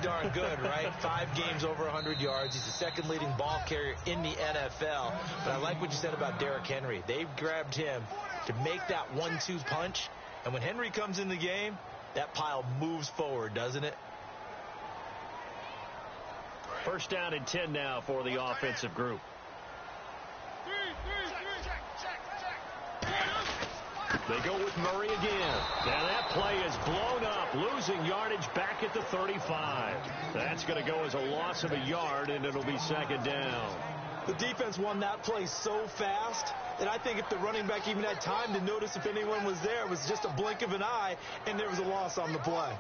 darn good, right? 5 games over 100 yards. He's the second leading ball carrier in the NFL. But I like what you said about Derrick Henry. They've grabbed him to make that 1-2 punch. And when Henry comes in the game, that pile moves forward, doesn't it? First down and 10 now for the offensive group. They go with Murray again. And that play is blown up, losing yardage back at the 35. That's going to go as a loss of a yard, and it'll be second down. The defense won that play so fast that I think if the running back even had time to notice if anyone was there, it was just a blink of an eye, and there was a loss on the play.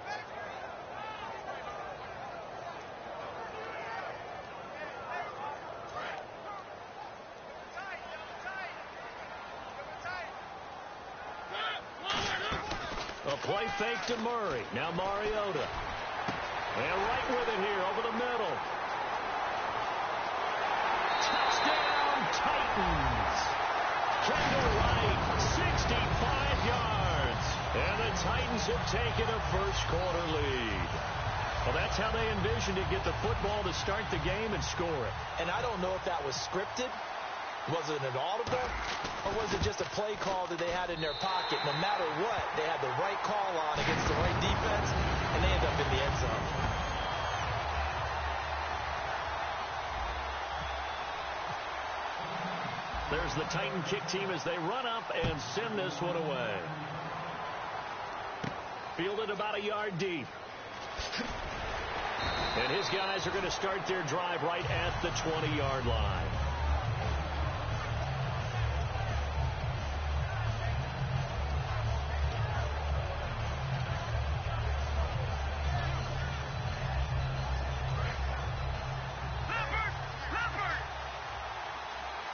A play fake to Murray. Now Mariota. And right with it here over the middle. Touchdown, Titans. Kendall Wright, 65 yards. And the Titans have taken a first-quarter lead. Well, that's how they envisioned it, get the football to start the game and score it. And I don't know if that was scripted. Was it an audible, or was it just a play call that they had in their pocket? No matter what, they had the right call on against the right defense, and they end up in the end zone. There's the Titan kick team as they run up and send this one away. Fielded about a yard deep. And his guys are going to start their drive right at the 20-yard line.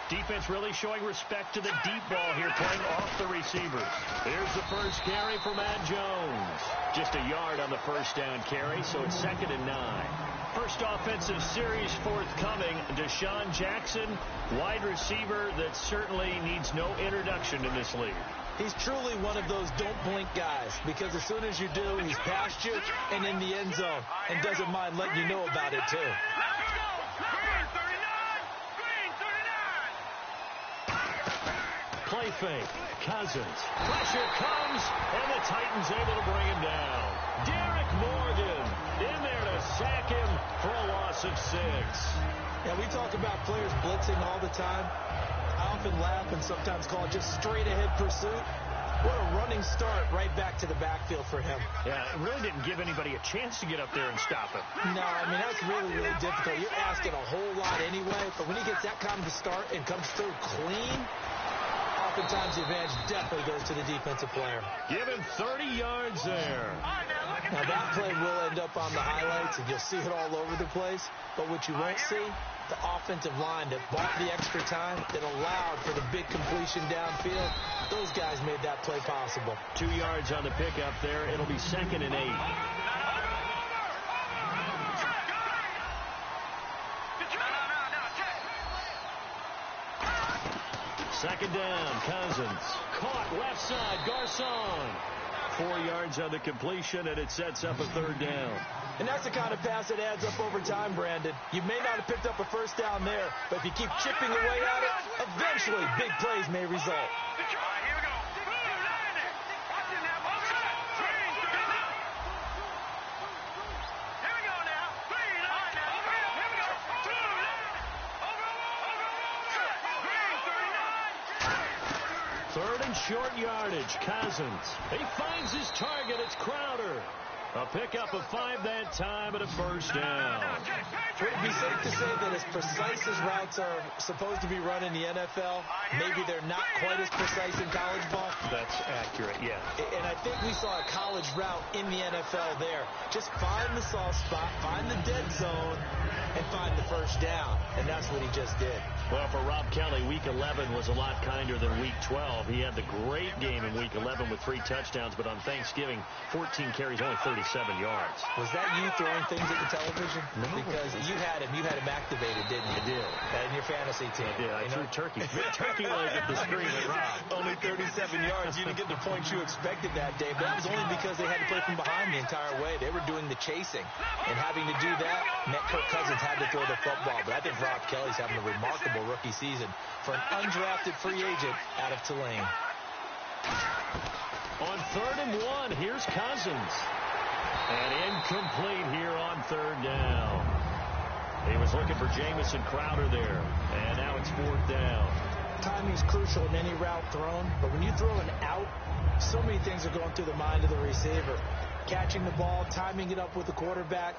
Defense really showing respect to the deep ball here, playing off the receivers. Here's the first carry for Matt Jones. Just a yard on the first down carry, so it's 2nd and 9. First offensive series forthcoming. Deshaun Jackson, wide receiver that certainly needs no introduction in this league. He's truly one of those don't blink guys, because as soon as you do, he's past you and in the end zone, and doesn't mind letting you know about it too. Play fake. Cousins. Pressure comes, and the Titans able to bring him down. Derek Morgan in there to sack him for a loss of 6. Yeah, we talk about players blitzing all the time. I often laugh and sometimes call it just straight-ahead pursuit. What a running start right back to the backfield for him. Yeah, it really didn't give anybody a chance to get up there and stop him. No, I mean, that's really, really difficult. You're asking a whole lot anyway, but when he gets that kind of a start and comes through clean, oftentimes the advantage definitely goes to the defensive player. Give him 30 yards there. Now that play will end up on the highlights, and you'll see it all over the place. But what you won't see, the offensive line that bought the extra time, that allowed for the big completion downfield. Those guys made that play possible. 2 yards on the pickup there. It'll be 2nd and 8. Second down, Cousins. Caught left side, Garcon. 4 yards on the completion, and it sets up a 3rd down. And that's the kind of pass that adds up over time, Brandon. You may not have picked up a first down there, but if you keep chipping away at it, eventually big plays may result. Short yardage, Cousins. He finds his target. It's Crowder. A pickup of 5 that time and a first down. Would it be safe to say that as precise as routes are supposed to be run in the NFL, maybe they're not quite as precise in college ball? That's accurate, yeah. And I think we saw a college route in the NFL there. Just find the soft spot, find the dead zone, and find the first down. And that's what he just did. Well, for Rob Kelly, Week 11 was a lot kinder than Week 12. He had the great game in Week 11 with 3 touchdowns, but on Thanksgiving, 14 carries, only 37 yards. Was that you throwing things at the television? No. Because you had him activated, didn't you? I did. In your fantasy team. I did. I threw turkey leg at the screen at Rob. Only 37 yards. You didn't get the points you expected that day. But that was only because they had to play from behind the entire way. They were doing the chasing. And having to do that meant Kirk Cousins had to throw the football. But I think Rob Kelly's having a remarkable rookie season for an undrafted free agent out of Tulane. On 3rd and 1, here's Cousins. And incomplete here on 3rd down. He was looking for Jamison Crowder there. And now it's 4th down. Timing's crucial in any route thrown, but when you throw an out, so many things are going through the mind of the receiver. Catching the ball, timing it up with the quarterback.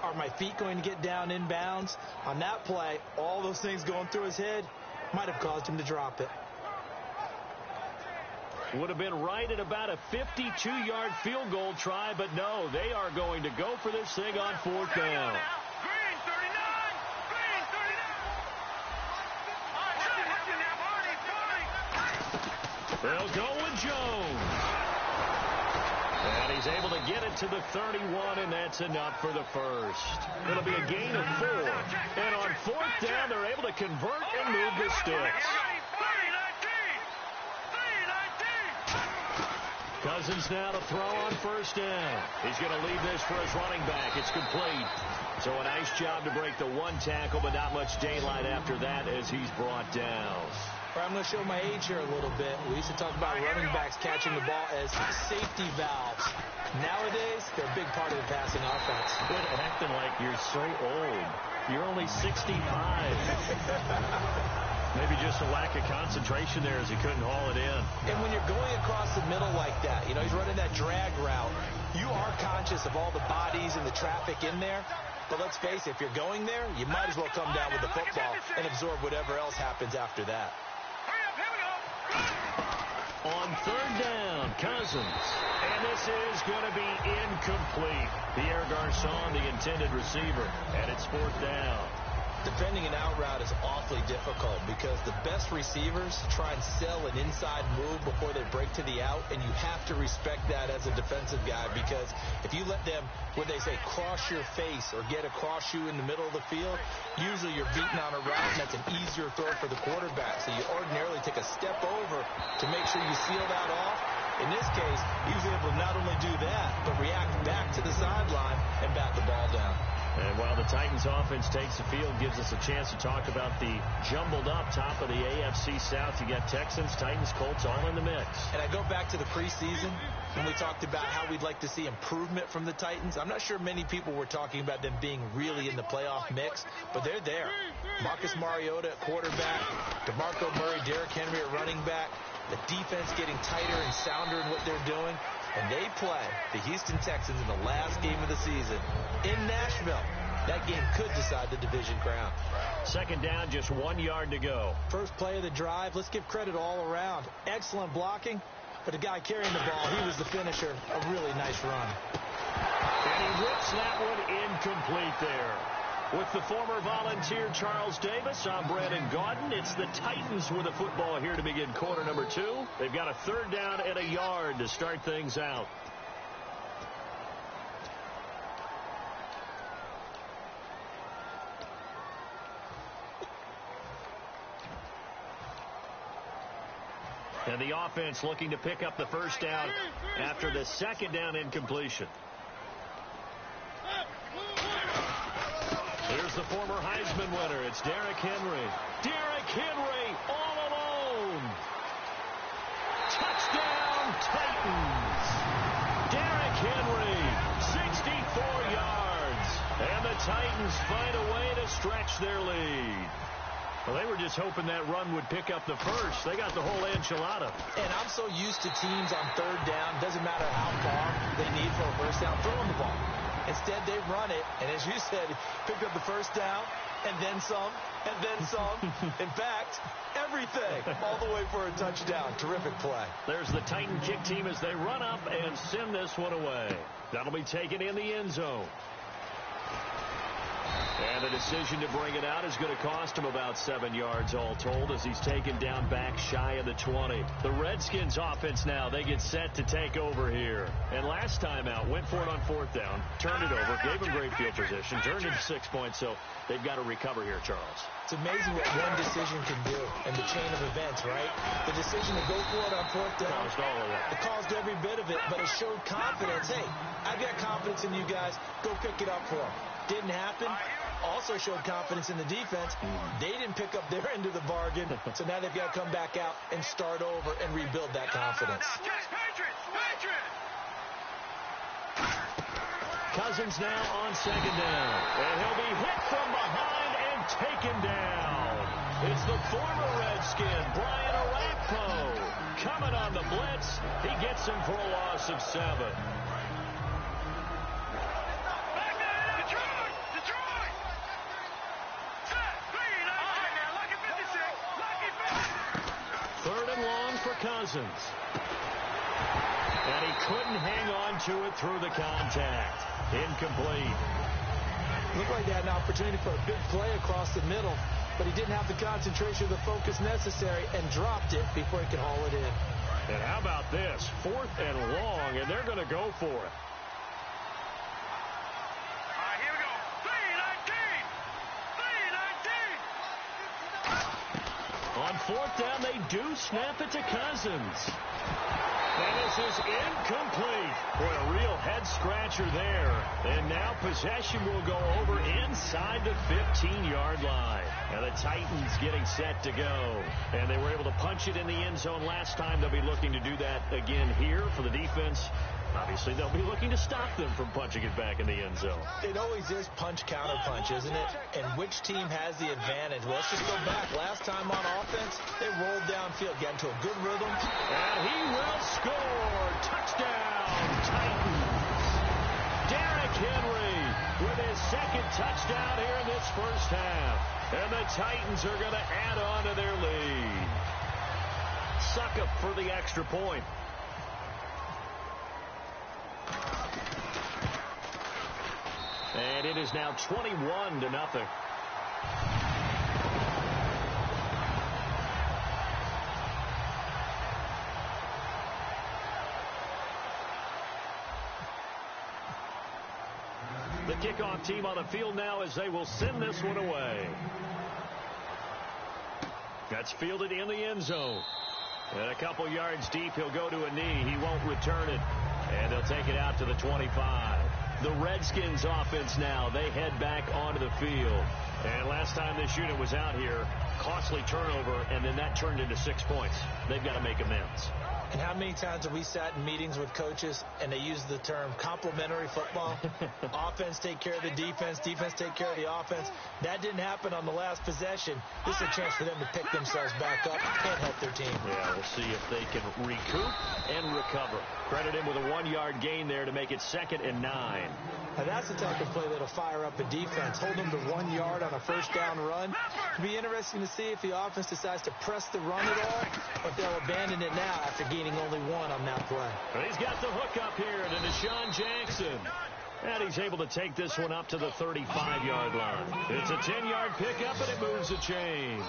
Are my feet going to get down inbounds? On that play, all those things going through his head might have caused him to drop it. Would have been right at about a 52-yard field goal try, but no, they are going to go for this thing on 4th down. They'll go with Jones. And he's able to get it to the 31, and that's enough for the first. It'll be a gain of 4. And on 4th down, they're able to convert and move the sticks. Cousins now to throw on 1st down. He's going to leave this for his running back. It's complete. So a nice job to break the 1 tackle, but not much daylight after that as he's brought down. I'm going to show my age here a little bit. We used to talk about running backs catching the ball as safety valves. Nowadays, they're a big part of the passing offense. Quit acting like you're so old. You're only 65. Maybe just a lack of concentration there as he couldn't haul it in. And when you're going across the middle like that, you know, he's running that drag route, you are conscious of all the bodies and the traffic in there. But let's face it, if you're going there, you might as well come down with the football and absorb whatever else happens after that. On 3rd down, Cousins. And this is going to be incomplete. Pierre Garçon, the intended receiver. And it's 4th down. Defending an out route is awfully difficult because the best receivers try and sell an inside move before they break to the out, and you have to respect that as a defensive guy because if you let them, when they say cross your face or get across you in the middle of the field, usually you're beating on a route, and that's an easier throw for the quarterback. So you ordinarily take a step over to make sure you seal that off. In this case, he was able to not only do that, but react back to the sideline and bat the ball down. And while the Titans offense takes the field, gives us a chance to talk about the jumbled up top of the AFC South. You got Texans, Titans, Colts all in the mix. And I go back to the preseason when we talked about how we'd like to see improvement from the Titans. I'm not sure many people were talking about them being really in the playoff mix, but they're there. Marcus Mariota at quarterback, DeMarco Murray, Derrick Henry at running back, the defense getting tighter and sounder in what they're doing. And they play the Houston Texans in the last game of the season in Nashville. That game could decide the division crown. 2nd down, just 1 yard to go. First play of the drive, let's give credit all around. Excellent blocking, but the guy carrying the ball, he was the finisher. A really nice run. And he rips that one incomplete there. With the former Volunteer Charles Davis, I'm Brandon Gaudin. It's the Titans with the football here to begin quarter number 2. They've got a 3rd down and a yard to start things out. And the offense looking to pick up the 1st down after the 2nd down incompletion. Here's the former Heisman winner. It's Derrick Henry. Derrick Henry all alone. Touchdown, Titans. Derrick Henry, 64 yards. And the Titans find a way to stretch their lead. Well, they were just hoping that run would pick up the first. They got the whole enchilada. And I'm so used to teams on 3rd down, doesn't matter how far they need for a 1st down, throwing the ball. Instead, they run it, and as you said, picked up the 1st down, and then some, and then some. In fact, everything, all the way for a touchdown. Terrific play. There's the Titan kick team as they run up and send this one away. That'll be taken in the end zone. And the decision to bring it out is going to cost him about 7 yards all told as he's taken down back shy of the 20. The Redskins offense now, they get set to take over here. And last time out, went for it on 4th down, turned it over, gave him great field position, turned into 6 points, so they've got to recover here, Charles. It's amazing what one decision can do in the chain of events, right? The decision to go for it on 4th down. Caused all of it. It caused every bit of it, but it showed confidence. Hey, I've got confidence in you guys. Go pick it up for them. Didn't happen. Also showed confidence in the defense. They didn't pick up their end of the bargain, so now they've got to come back out and start over and rebuild that confidence. Cousins now on 2nd down, and he'll be hit from behind and taken down. It's the former Redskin, Brian Orakpo, coming on the blitz. He gets him for a loss of 7. Third and long for Cousins. And he couldn't hang on to it through the contact. Incomplete. Looked like they had an opportunity for a big play across the middle, but he didn't have the concentration or the focus necessary and dropped it before he could haul it in. And how about this? 4th and long, and they're going to go for it. Here we go. 3-19. On 4th down, they do snap it to Cousins. And this is incomplete. Boy, a real head-scratcher there. And now possession will go over inside the 15-yard line. And the Titans getting set to go. And they were able to punch it in the end zone last time. They'll be looking to do that again here for the defense. Obviously, they'll be looking to stop them from punching it back in the end zone. It always is punch-counter-punch, isn't it? And which team has the advantage? Well, let's just go back. Last time on offense, they rolled downfield, got into a good rhythm. And he will score. Touchdown, Titans. Derrick Henry with his 2nd touchdown here in this first half. And the Titans are going to add on to their lead. Succop for the extra point. And it is now 21-0. The kickoff team on the field now as they will send this one away. That's fielded in the end zone. And a couple yards deep, he'll go to a knee. He won't return it. And they'll take it out to the 25. The Redskins offense now, they head back onto the field. And last time this unit was out here, costly turnover, and then that turned into 6 points. They've got to make amends. And how many times have we sat in meetings with coaches and they use the term complementary football? Offense take care of the defense, defense take care of the offense. That didn't happen on the last possession. This is a chance for them to pick themselves back up and help their team. Yeah, we'll see if they can recoup and recover. Credit him with a 1-yard gain there to make it 2nd and 9. Now that's the type of play that'll fire up a defense. Hold them to 1 yard on a first down run. It'll be interesting to see if the offense decides to press the run at all, or if they'll abandon it now after gaining only 1 on that play. But he's got the hook up here to Deshaun Jackson. And he's able to take this one up to the 35-yard line. It's a 10-yard pickup, and it moves the chains.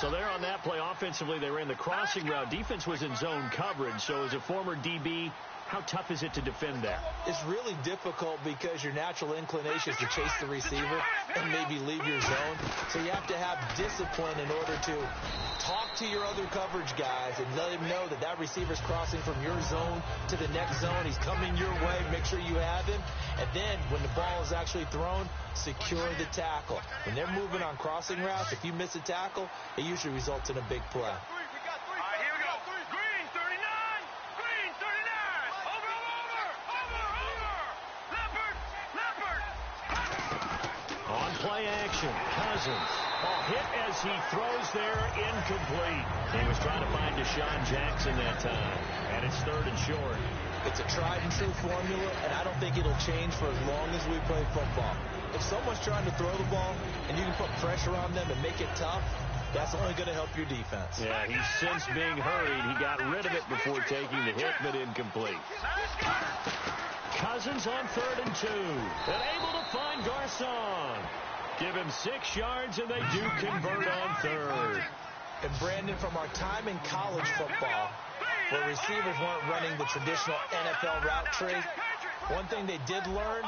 So there on that play, offensively, they ran the crossing route. Defense was in zone coverage, so as a former DB, how tough is it to defend that? It's really difficult because your natural inclination is to chase the receiver and maybe leave your zone. So you have to have discipline in order to talk to your other coverage guys and let him know that that receiver's crossing from your zone to the next zone. He's coming your way. Make sure you have him. And then when the ball is actually thrown, secure the tackle. When they're moving on crossing routes, if you miss a tackle, it usually results in a big play. Play action. Cousins. Hit as he throws there, incomplete. He was trying to find Deshaun Jackson that time. And it's 3rd and short. It's a tried and true formula, and I don't think it'll change for as long as we play football. If someone's trying to throw the ball and you can put pressure on them and make it tough, that's only going to help your defense. Yeah, he's since being hurried. He got rid of it before taking the hit, but incomplete. Cousins on 3rd and 2. And able to find Garcon. Give him 6 yards, and they do convert on third. And Brandon, from our time in college football, where receivers weren't running the traditional NFL route tree, one thing they did learn,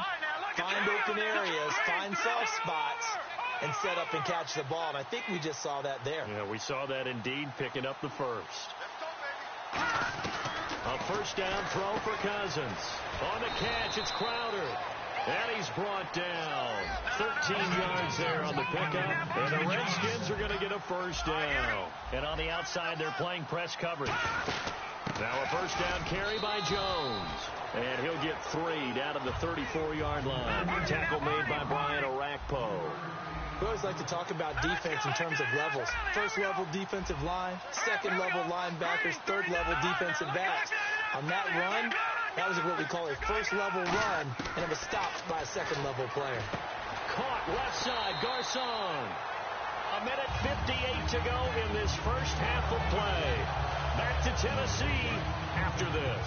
find open areas, find soft spots, and set up and catch the ball. And I think we just saw that there. Yeah, we saw that indeed, picking up the first. A first down throw for Cousins. On the catch, it's Crowder. And he's brought down. 13 yards there on the pickup. And the Redskins are going to get a first down. And on the outside, they're playing press coverage. Now a first down carry by Jones. And he'll get 3 down to the 34-yard line. Tackle made by Brian Orakpo. We always like to talk about defense in terms of levels. First-level defensive line, second-level linebackers, third-level defensive backs. On that run, that was what we call a first-level run, and it was stopped by a second-level player. Caught left side, Garcon. A minute 58 to go in this first half of play. Back to Tennessee after this.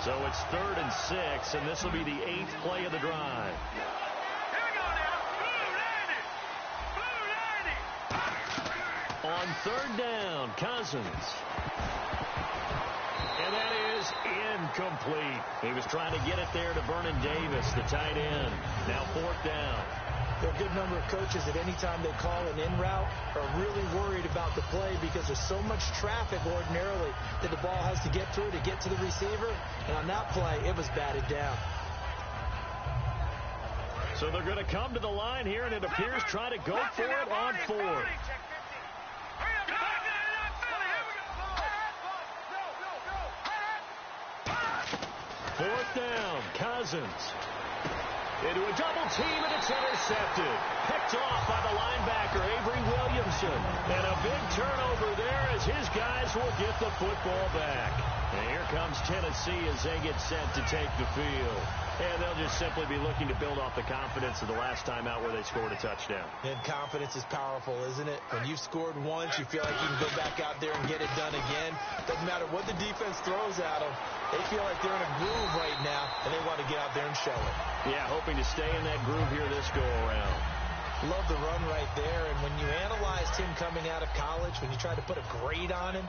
So it's 3rd and 6, and this will be the 8th play of the drive. On 3rd down, Cousins. And that is incomplete. He was trying to get it there to Vernon Davis, the tight end. Now 4th down. There are a good number of coaches that any time they call an in route are really worried about the play because there's so much traffic ordinarily that the ball has to get through to get to the receiver. And on that play, it was batted down. So they're going to come to the line here, and it appears try to go for it on 4th. 4th down, Cousins. Into a double team, and it's intercepted. Picked off by the linebacker, Avery Williamson. And a big turnover there as his guys will get the football back. And here comes Tennessee as they get set to take the field. And they'll just simply be looking to build off the confidence of the last time out where they scored a touchdown. And confidence is powerful, isn't it? When you've scored once, you feel like you can go back out there and get it done again. Doesn't matter what the defense throws at them. They feel like they're in a groove right now, and they want to get out there and show it. Yeah, hoping to stay in that groove here this go-around. Love the run right there. And when you analyzed him coming out of college, when you tried to put a grade on him,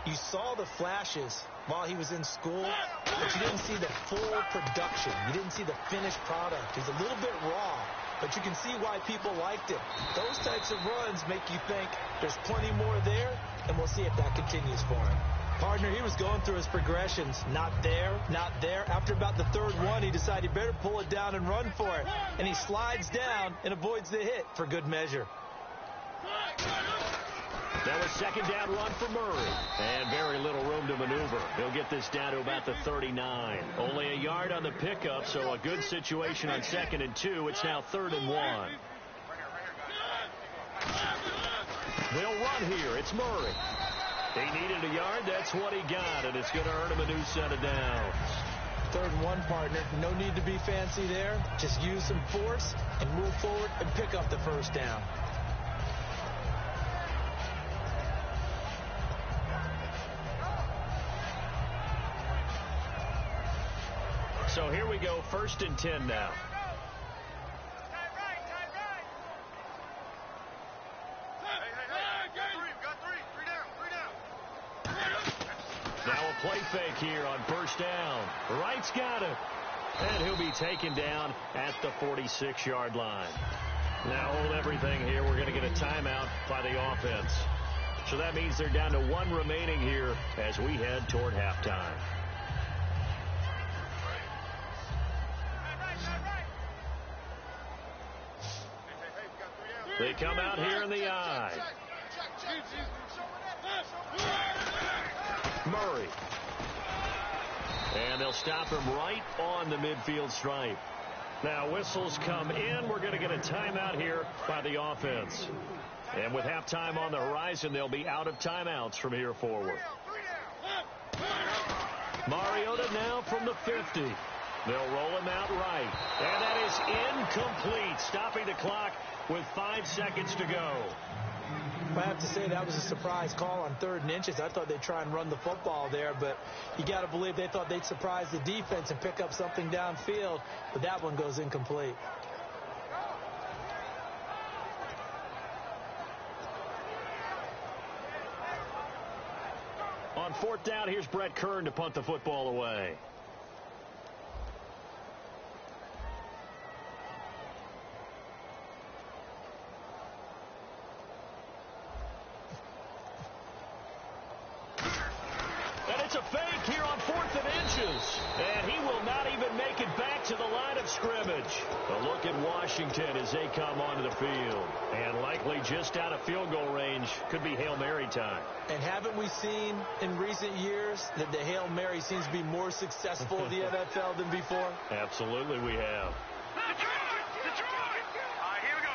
you saw the flashes while he was in school, but you didn't see the full production. You didn't see the finished product. He's a little bit raw, but you can see why people liked him. Those types of runs make you think there's plenty more there, and we'll see if that continues for him. Partner, he was going through his progressions. Not there, not there. After about the 3rd one, he decided he better pull it down and run for it. And he slides down and avoids the hit for good measure. That was 2nd down run for Murray. And very little room to maneuver. He'll get this down to about the 39. Only a yard on the pickup, so a good situation on 2nd and 2. It's now 3rd and 1. They'll run here. It's Murray. He needed a yard. That's what he got, and it's going to earn him a new set of downs. 3rd and 1, partner. No need to be fancy there. Just use some force and move forward and pick up the first down. So here we go, 1st and 10 now. Now a play fake here on 1st down. Wright's got it. And he'll be taken down at the 46-yard line. Now hold everything here. We're going to get a timeout by the offense. So that means they're down to 1 remaining here as we head toward halftime. They come out here in the I. Murray. And they'll stop him right on the midfield stripe. Now whistles come in. We're going to get a timeout here by the offense. And with halftime on the horizon, they'll be out of timeouts from here forward. Mariota now from the 50. They'll roll him out right. And that is incomplete, stopping the clock with 5 seconds to go. I have to say that was a surprise call on 3rd and inches. I thought they'd try and run the football there, but you got to believe they thought they'd surprise the defense and pick up something downfield, but that one goes incomplete. on fourth down, here's Brett Kern to punt the football away. And it's a fake here on 4th and inches. And he will not even make it back to the line of scrimmage. A look at Washington as they come onto the field. And likely just out of field goal range. Could be Hail Mary time. And haven't we seen in recent years that the Hail Mary seems to be more successful in the NFL than before? Absolutely we have. Detroit! All right, here we go.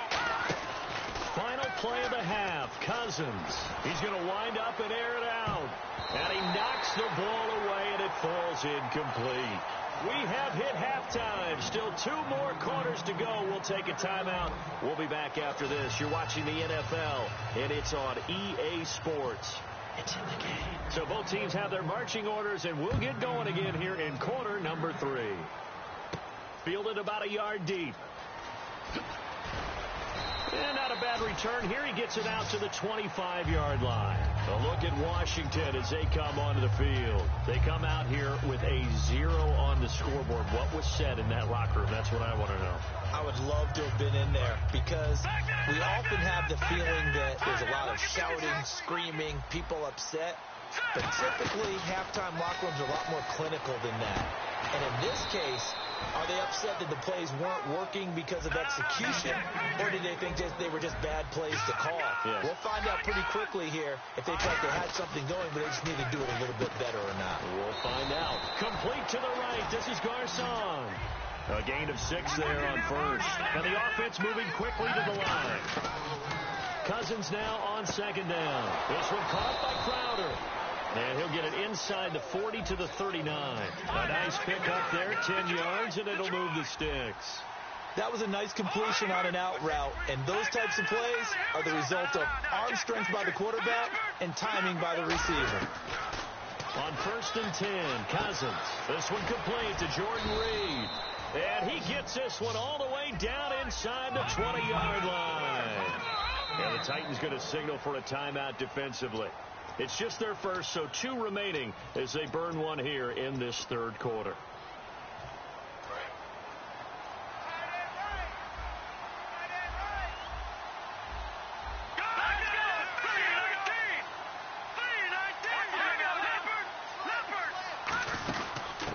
Final play of the half. Cousins. He's going to wind up and air it out. And he knocks the ball away, and it falls incomplete. We have hit halftime. Still 2 more quarters to go. We'll take a timeout. We'll be back after this. You're watching the NFL, and it's on EA Sports. It's in the game. So both teams have their marching orders, and we'll get going again here in quarter number 3. Fielded about a yard deep. And not a bad return here. He gets it out to the 25-yard line. A look at Washington as they come onto the field. They come out here with a 0 on the scoreboard. What was said in that locker room? That's what I want to know. I would love to have been in there because we often have the feeling that there's a lot of shouting, screaming, people upset. But typically, halftime locker rooms are a lot more clinical than that. And in this case, are they upset that the plays weren't working because of execution, or did they think they were just bad plays to call? Yeah. We'll find out pretty quickly here if they felt they had something going, but they just need to do it a little bit better or not. We'll find out. Complete to the right. This is Garcon. A gain of 6 there on first. And the offense moving quickly to the line. Cousins now on second down. This one caught by Crowder. And he'll get it inside the 40 to the 39. A nice pick up there, 10 yards, and it'll move the sticks. That was a nice completion on an out route, and those types of plays are the result of arm strength by the quarterback and timing by the receiver. On 1st and 10, Cousins. This one complete to Jordan Reed. And he gets this one all the way down inside the 20-yard line. And the Titans going to signal for a timeout defensively. It's just their first, so 2 remaining as they burn one here in this third quarter.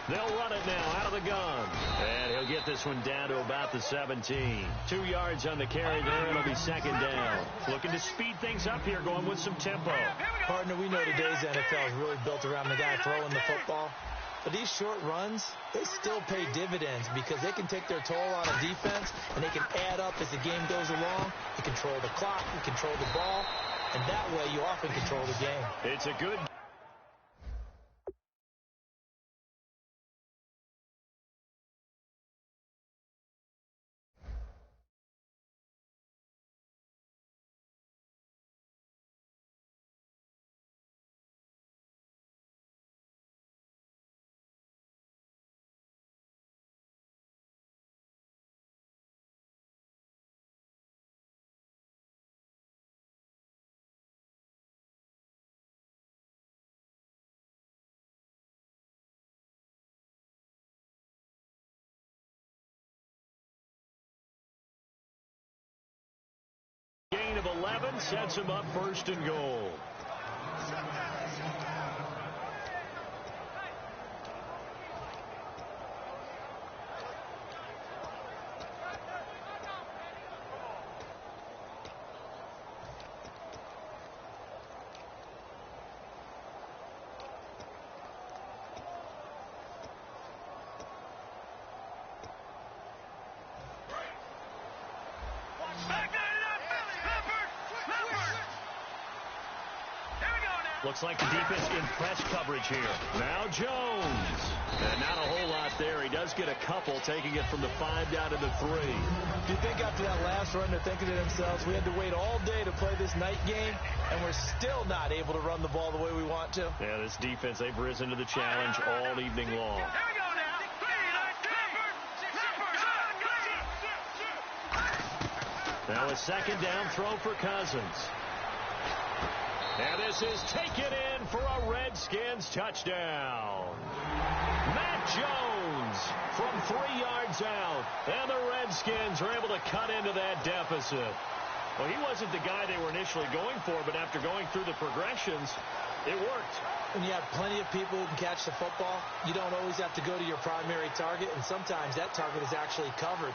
They'll run it now out of the gun. And he'll get this one down to about the 17. 2 yards on the carry there. It'll be second down. Looking to speed things up here, going with some tempo. Partner, we know today's NFL is really built around the guy throwing the football. But these short runs, they still pay dividends because they can take their toll on a defense, and they can add up as the game goes along. You control the clock, you control the ball, and that way you often control the game. It's a good... Gain of 11 sets him up 1st and goal. Looks like the defense in press coverage here. Now Jones. And not a whole lot there. He does get a couple, taking it from the 5 down to the 3. Do you think after that last run they're thinking to themselves, we had to wait all day to play this night game, and we're still not able to run the ball the way we want to? Yeah, this defense, they've risen to the challenge all evening long. Now a second down throw for Cousins. And this is taken in for a Redskins touchdown. Matt Jones from 3 yards out. And the Redskins were able to cut into that deficit. Well, he wasn't the guy they were initially going for, but after going through the progressions, it worked. When you have plenty of people who can catch the football, you don't always have to go to your primary target, and sometimes that target is actually covered.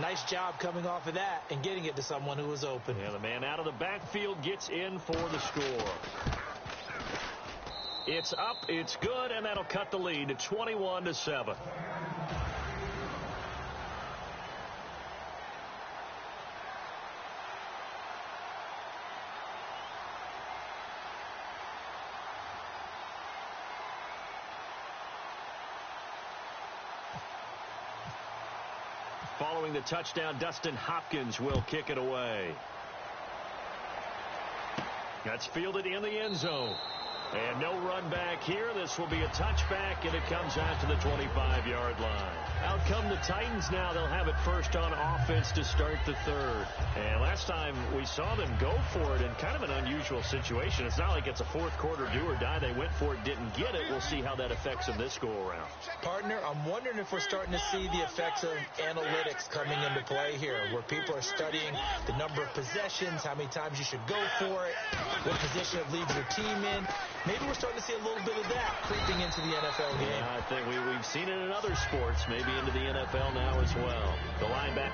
Nice job coming off of that and getting it to someone who was open. Yeah, the man out of the backfield gets in for the score. It's up, it's good, and that'll cut the lead to 21-7. Following the touchdown, Dustin Hopkins will kick it away. That's fielded in the end zone. And no run back here. This will be a touchback, and it comes out to the 25-yard line. Out come the Titans now. They'll have it first on offense to start the third. And last time we saw them go for it in kind of an unusual situation. It's not like it's a fourth quarter do or die. They went for it, didn't get it. We'll see how that affects them this go-around. Partner, I'm wondering if we're starting to see the effects of analytics coming into play here, where people are studying the number of possessions, how many times you should go for it, what position it leaves your team in. Maybe we're starting to see a little bit of that creeping into the NFL game. Yeah, I think we've seen it in other sports, maybe into the NFL now as well. The linebacker.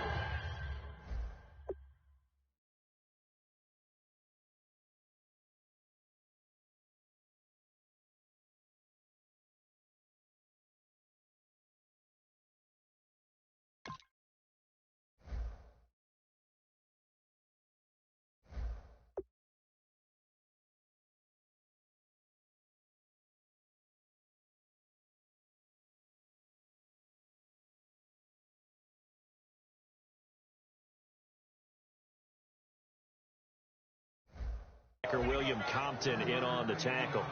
William Compton in on the tackle.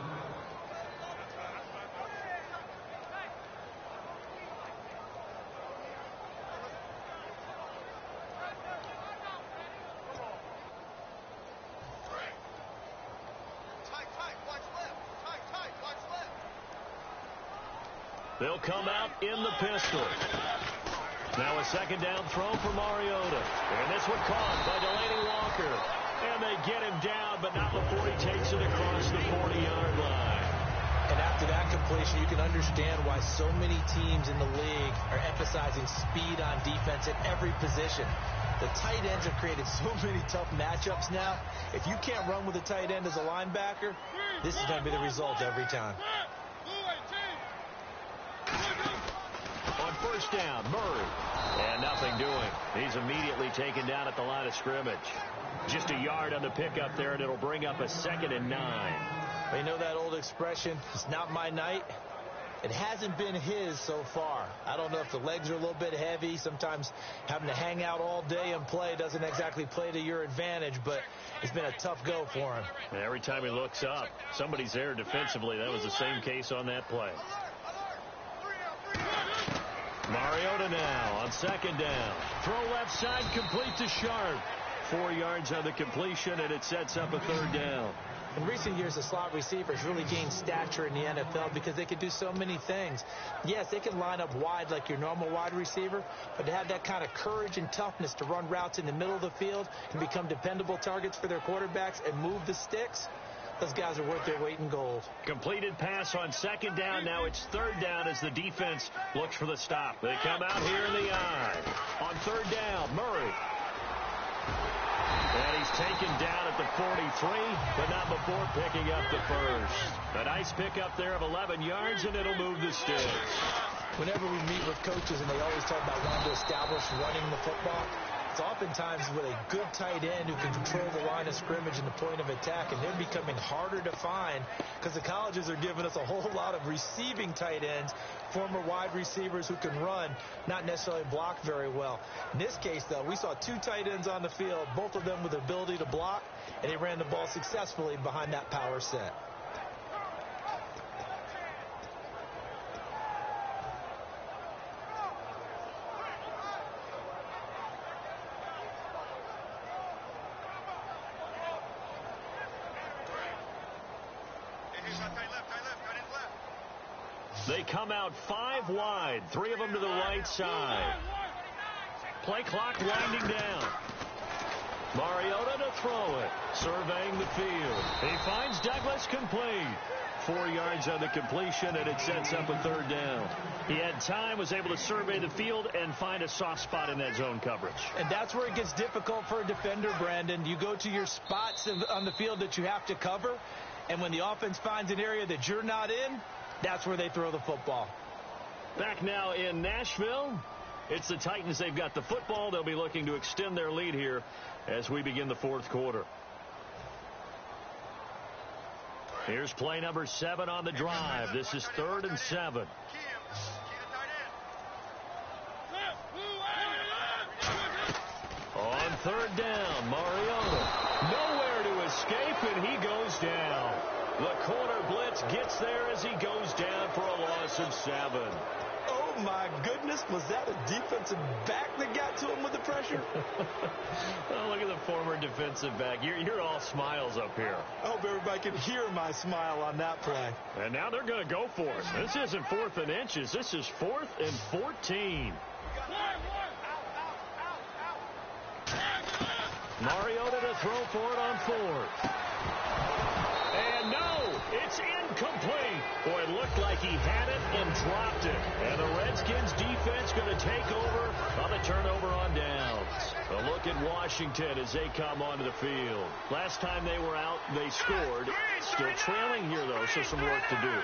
They'll come out in the pistol. Now a second down throw for Mariota. And this one caught by Delaney Walker. And they get him down, but not before he takes it across the 40-yard line. And after that completion, you can understand why so many teams in the league are emphasizing speed on defense at every position. The tight ends have created so many tough matchups now. If you can't run with a tight end as a linebacker, this is going to be the result every time. On first down, Murray. And nothing doing. He's immediately taken down at the line of scrimmage. Just a yard on the pickup there, and it'll bring up a 2nd and 9. You know that old expression, it's not my night? It hasn't been his so far. I don't know if the legs are a little bit heavy. Sometimes having to hang out all day and play doesn't exactly play to your advantage, but it's been a tough go for him. Every time he looks up, somebody's there defensively. That was the same case on that play. Mariota now on 2nd down. Throw left side, complete to Sharp. 4 yards on the completion, and it sets up a 3rd down. In recent years, the slot receivers really gained stature in the NFL because they can do so many things. Yes, they can line up wide like your normal wide receiver, but to have that kind of courage and toughness to run routes in the middle of the field and become dependable targets for their quarterbacks and move the sticks, those guys are worth their weight in gold. Completed pass on 2nd down. Now it's 3rd down as the defense looks for the stop. They come out here in the eye. On 3rd down, Murray. And he's taken down at the 43, but not before picking up the first. A nice pickup there of 11 yards, and it'll move the sticks. Whenever we meet with coaches and they always talk about wanting to establish running the football, it's oftentimes with a good tight end who can control the line of scrimmage and the point of attack, and they're becoming harder to find because the colleges are giving us a whole lot of receiving tight ends, former wide receivers who can run, not necessarily block very well. In this case, though, we saw 2 tight ends on the field, both of them with the ability to block, and they ran the ball successfully behind that power set. They come out 5 wide, 3 of them to the right side. Play clock winding down. Mariota to throw it. Surveying the field. He finds Douglas complete. 4 yards on the completion, and it sets up a 3rd down. He had time, was able to survey the field and find a soft spot in that zone coverage. And that's where it gets difficult for a defender, Brandon. You go to your spots on the field that you have to cover, and when the offense finds an area that you're not in, that's where they throw the football. Back now in Nashville. It's the Titans. They've got the football. They'll be looking to extend their lead here as we begin the 4th quarter. Here's play number 7 on the drive. This is 3rd and 7. On 3rd down, Mariota. Nowhere to escape, and he goes down. The corner blitz gets there as he goes down for a loss of 7. Oh, my goodness. Was that a defensive back that got to him with the pressure? Oh, look at the former defensive back. You're all smiles up here. I hope everybody can hear my smile on that play. And now they're going to go for it. This isn't 4th and inches. This is 4th and 14. Mariota to throw for it on 4th. And no, it's incomplete. Boy, it looked like he had it and dropped it. And the Redskins defense going to take over on the turnover on downs. A look at Washington as they come onto the field. Last time they were out, they scored. Still trailing here, though, so some work to do.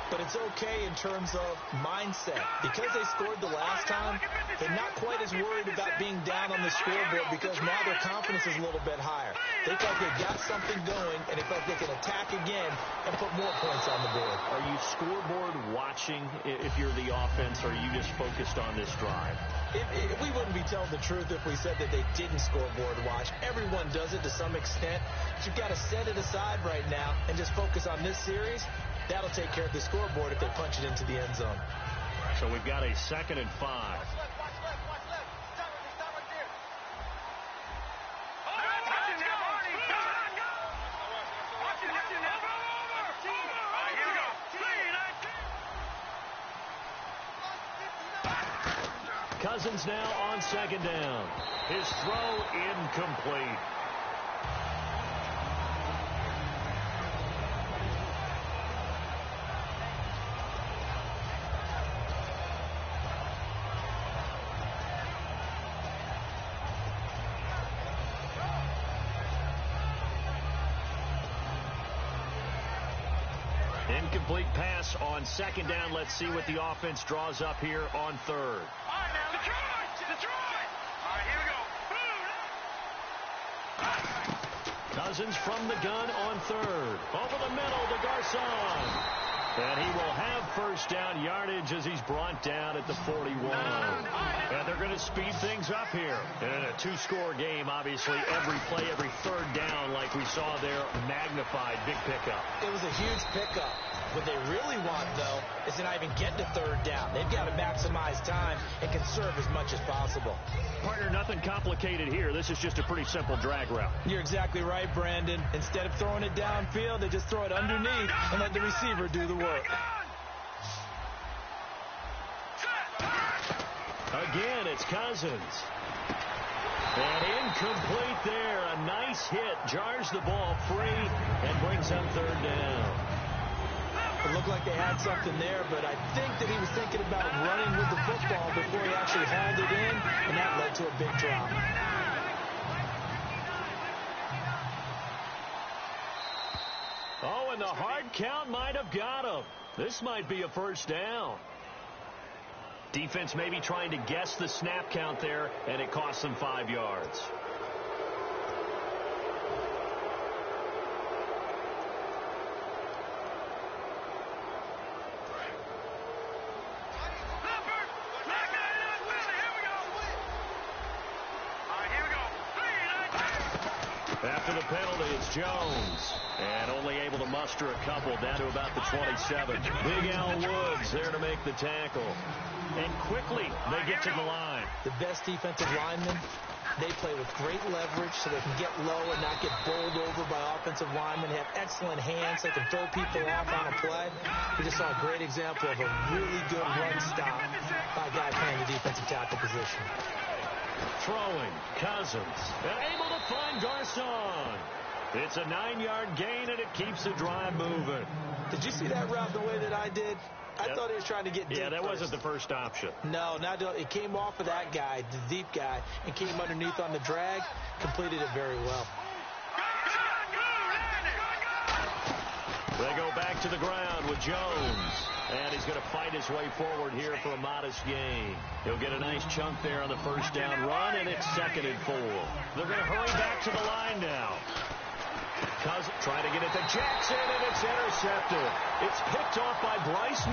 But it's okay in terms of mindset. Because they scored the last time, they're not quite as worried about being down on the scoreboard because now their confidence is a little bit higher. They feel like they've got something going, and they feel like they can attack again and put more points on the board. Are you scoreboard watching if you're the offense, or are you just focused on this drive? We wouldn't be telling the truth if we said that they didn't scoreboard watch. Everyone does it to some extent. But you've got to set it aside right now and just focus on this series. That'll take care of the scoreboard if they punch it into the end zone. So we've got a 2nd and 5. Cousins now on 2nd down. His throw incomplete. Incomplete pass on 2nd down. Let's see what the offense draws up here on 3rd. Cousins from the gun on 3rd. Over the middle to Garcon. And he will have 1st down yardage as he's brought down at the 41. And they're going to speed things up here. And in a 2-score game, obviously, every play, every 3rd down, like we saw there, magnified. Big pickup. It was a huge pickup. What they really want, though, is to not even get to 3rd down. They've got to maximize time and conserve as much as possible. Partner, nothing complicated here. This is just a pretty simple drag route. You're exactly right, Brandon. Instead of throwing it downfield, they just throw it underneath and let the receiver do the work. Again, it's Cousins. And incomplete there. A nice hit. Jars the ball free and brings up 3rd down. It looked like they had something there, but I think that he was thinking about running with the football before he actually hauled it in, and that led to a big drop. Oh, and the hard count might have got him. This might be a 1st down. Defense maybe trying to guess the snap count there, and it costs them 5 yards. After the penalty, it's Jones. And only able to muster a couple down to about the 27. Big Al Woods there to make the tackle. And quickly, they get to the line. The best defensive lineman They play with great leverage so they can get low and not get bowled over by offensive linemen. They have excellent hands so they can throw people off on a play. We just saw a great example of a really good run stop by a guy playing the defensive tackle position. Throwing, Cousins, and able to find Garcon. It's a 9-yard gain, and it keeps the drive moving. Did you see that route the way that I did? I thought he was trying to get deep. Yeah, that first. wasn't the first option. No, it came off of that guy, the deep guy, and came underneath on the drag. Completed it very well. They go back to the ground with Jones. And he's going to fight his way forward here for a modest gain. He'll get a nice chunk there on the first down run, and it's 2nd and 4. They're going to hurry back to the line now. Cousins trying to get it to Jackson, and it's intercepted. It's picked off by Bryce.